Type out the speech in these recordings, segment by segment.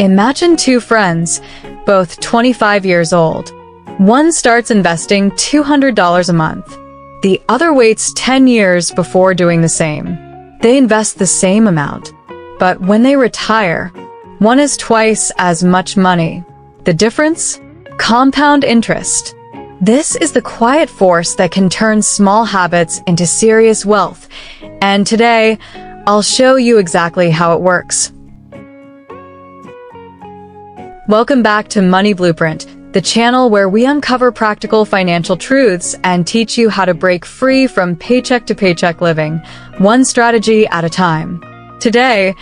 Imagine two friends, both 25 years old. One starts investing $200 a month. The other waits 10 years before doing the same. They invest the same amount. But when they retire, one has twice as much money. The difference? Compound interest. This is the quiet force that can turn small habits into serious wealth. And today, I'll show you exactly how it works. Welcome back to Money Blueprint, the channel where we uncover practical financial truths and teach you how to break free from paycheck to paycheck living, one strategy at a time. Today,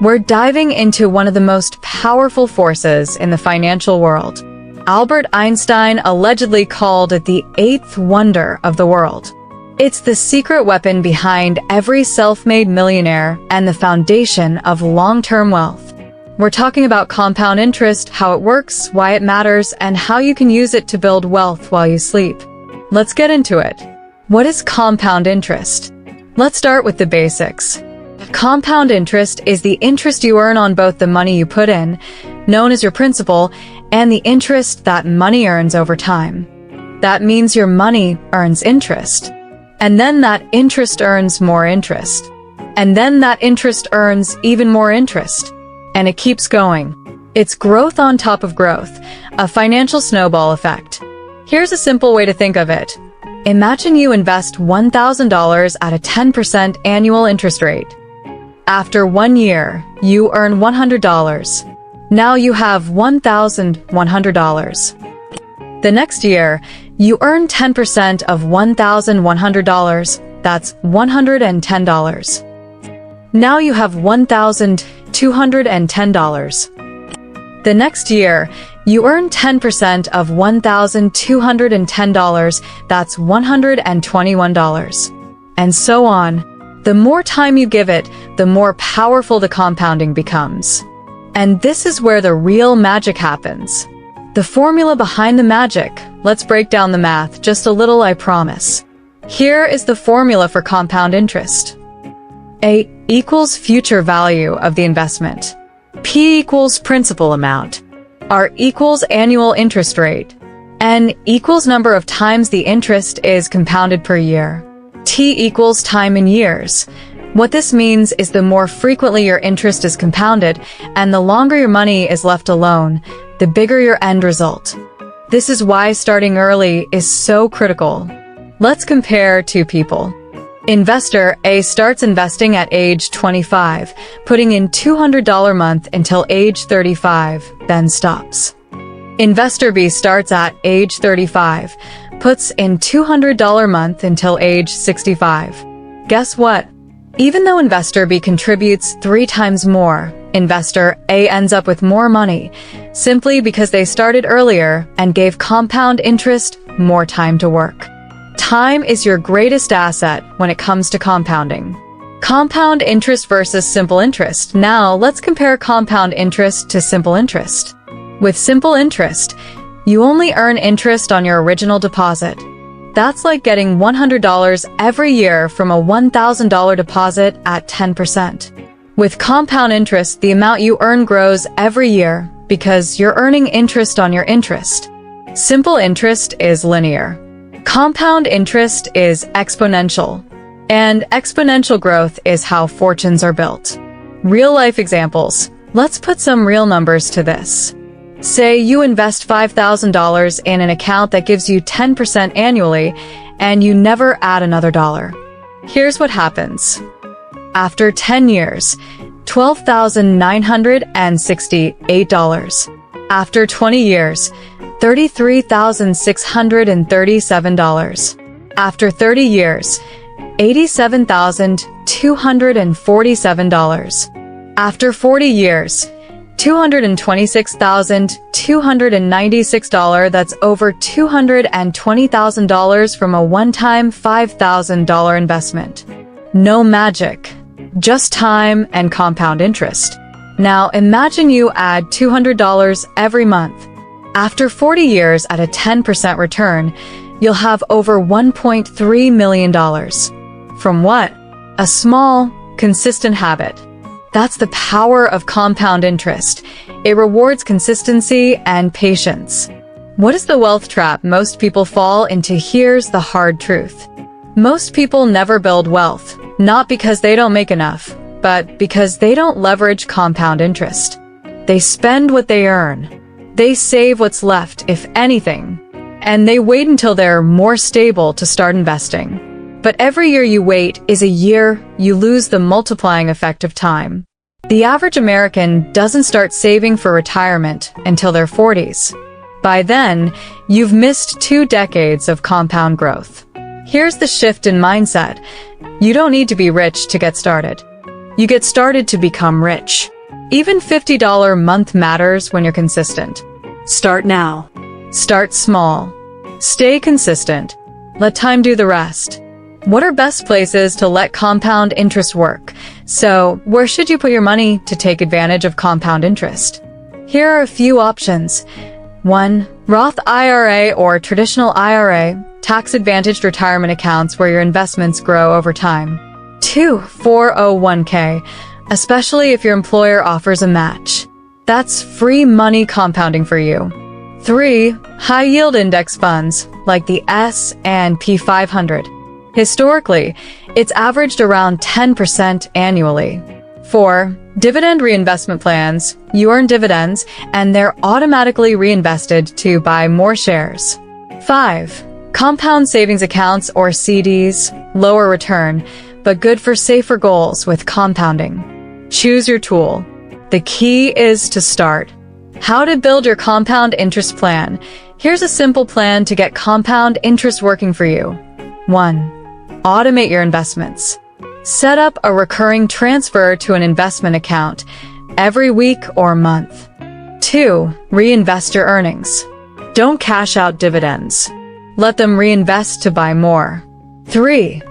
we're diving into one of the most powerful forces in the financial world. Albert Einstein allegedly called it the eighth wonder of the world. It's the secret weapon behind every self-made millionaire and the foundation of long-term wealth. We're talking about compound interest, how it works, why it matters, and how you can use it to build wealth while you sleep. Let's get into it. What is compound interest? Let's start with the basics. Compound interest is the interest you earn on both the money you put in, known as your principal, and the interest that money earns over time. That means your money earns interest. And then that interest earns more interest. And then that interest earns even more interest. And it keeps going. It's growth on top of growth, a financial snowball effect. Here's a simple way to think of it. Imagine you invest $1,000 at a 10% annual interest rate. After 1 year, you earn $100. Now you have $1,100. The next year, you earn 10% of $1,100. That's $110. Now you have $1,210. The next year, you earn 10% of $1,210. That's $121. And so on. The more time you give it, the more powerful the compounding becomes. And this is where the real magic happens. The formula behind the magic. Let's break down the math just a little, I promise. Here is the formula for compound interest. A equals future value of the investment. P equals principal amount. R equals annual interest rate. N equals number of times the interest is compounded per year. T equals time in years. What this means is the more frequently your interest is compounded and the longer your money is left alone, the bigger your end result. This is why starting early is so critical. Let's compare two people. Investor A starts investing at age 25, putting in $200 a month until age 35, then stops. Investor B starts at age 35, puts in $200 a month until age 65. Guess what? Even though Investor B contributes 3 times more, Investor A ends up with more money, simply because they started earlier and gave compound interest more time to work. Time is your greatest asset when it comes to compounding. Compound interest versus simple interest. Now, let's compare compound interest to simple interest. With simple interest, you only earn interest on your original deposit. That's like getting $100 every year from a $1,000 deposit at 10%. With compound interest, the amount you earn grows every year because you're earning interest on your interest. Simple interest is linear. Compound interest is exponential, and exponential growth is how fortunes are built. Real-life examples. Let's put some real numbers to this. Say you invest $5,000 in an account that gives you 10% annually, and you never add another dollar. Here's what happens. After 10 years, $12,968. After 20 years, $33,637. After 30 years, $87,247. After 40 years, $226,296. That's over $220,000 from a one-time $5,000 investment. No magic, just time and compound interest. Now imagine you add $200 every month. After 40 years at a 10% return, you'll have over $1.3 million. From what? A small, consistent habit. That's the power of compound interest. It rewards consistency and patience. What is the wealth trap most people fall into? Here's the hard truth. Most people never build wealth, not because they don't make enough, but because they don't leverage compound interest. They spend what they earn. They save what's left, if anything, and they wait until they're more stable to start investing. But every year you wait is a year you lose the multiplying effect of time. The average American doesn't start saving for retirement until their 40s. By then, you've missed 2 decades of compound growth. Here's the shift in mindset. You don't need to be rich to get started. You get started to become rich. Even $50 a month matters when you're consistent. Start now. Start small. Stay consistent. Let time do the rest. What are best places to let compound interest work? So, where should you put your money to take advantage of compound interest? Here are a few options. 1. Roth IRA or traditional IRA, tax-advantaged retirement accounts where your investments grow over time. 2. 401k, especially if your employer offers a match. That's free money compounding for you. 3. High-yield index funds, like the S&P 500. Historically, it's averaged around 10% annually. 4. Dividend reinvestment plans. You earn dividends, and they're automatically reinvested to buy more shares. 5. Compound savings accounts or CDs. Lower return, but good for safer goals with compounding. Choose your tool. The key is to start. How to build your compound interest plan. Here's a simple plan to get compound interest working for you. 1. Automate your investments. Set up a recurring transfer to an investment account every week or month. 2. Reinvest your earnings. Don't cash out dividends. Let them reinvest to buy more. 3.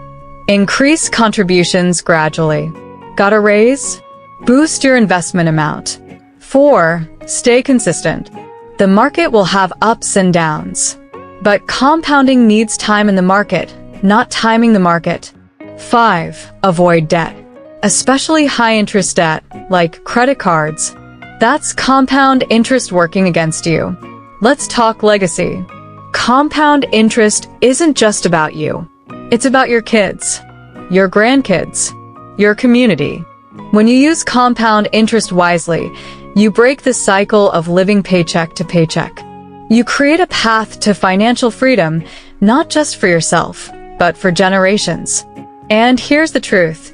Increase contributions gradually. Got a raise? Boost your investment amount. 4. Stay consistent. The market will have ups and downs, but compounding needs time in the market, not timing the market. 5. Avoid debt, especially high-interest debt, like credit cards. That's compound interest working against you. Let's talk legacy. Compound interest isn't just about you. It's about your kids, your grandkids, your community. When you use compound interest wisely, you break the cycle of living paycheck to paycheck. You create a path to financial freedom, not just for yourself, but for generations. And here's the truth.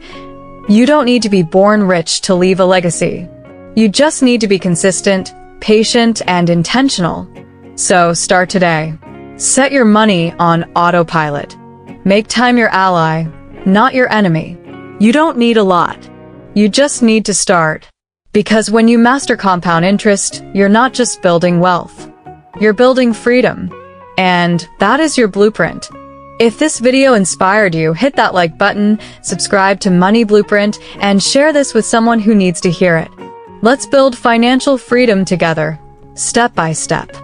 You don't need to be born rich to leave a legacy. You just need to be consistent, patient, and intentional. So start today. Set your money on autopilot. Make time your ally, not your enemy. You don't need a lot. You just need to start. Because when you master compound interest, you're not just building wealth. You're building freedom. And that is your blueprint. If this video inspired you, hit that like button, subscribe to Money Blueprint, and share this with someone who needs to hear it. Let's build financial freedom together, step by step.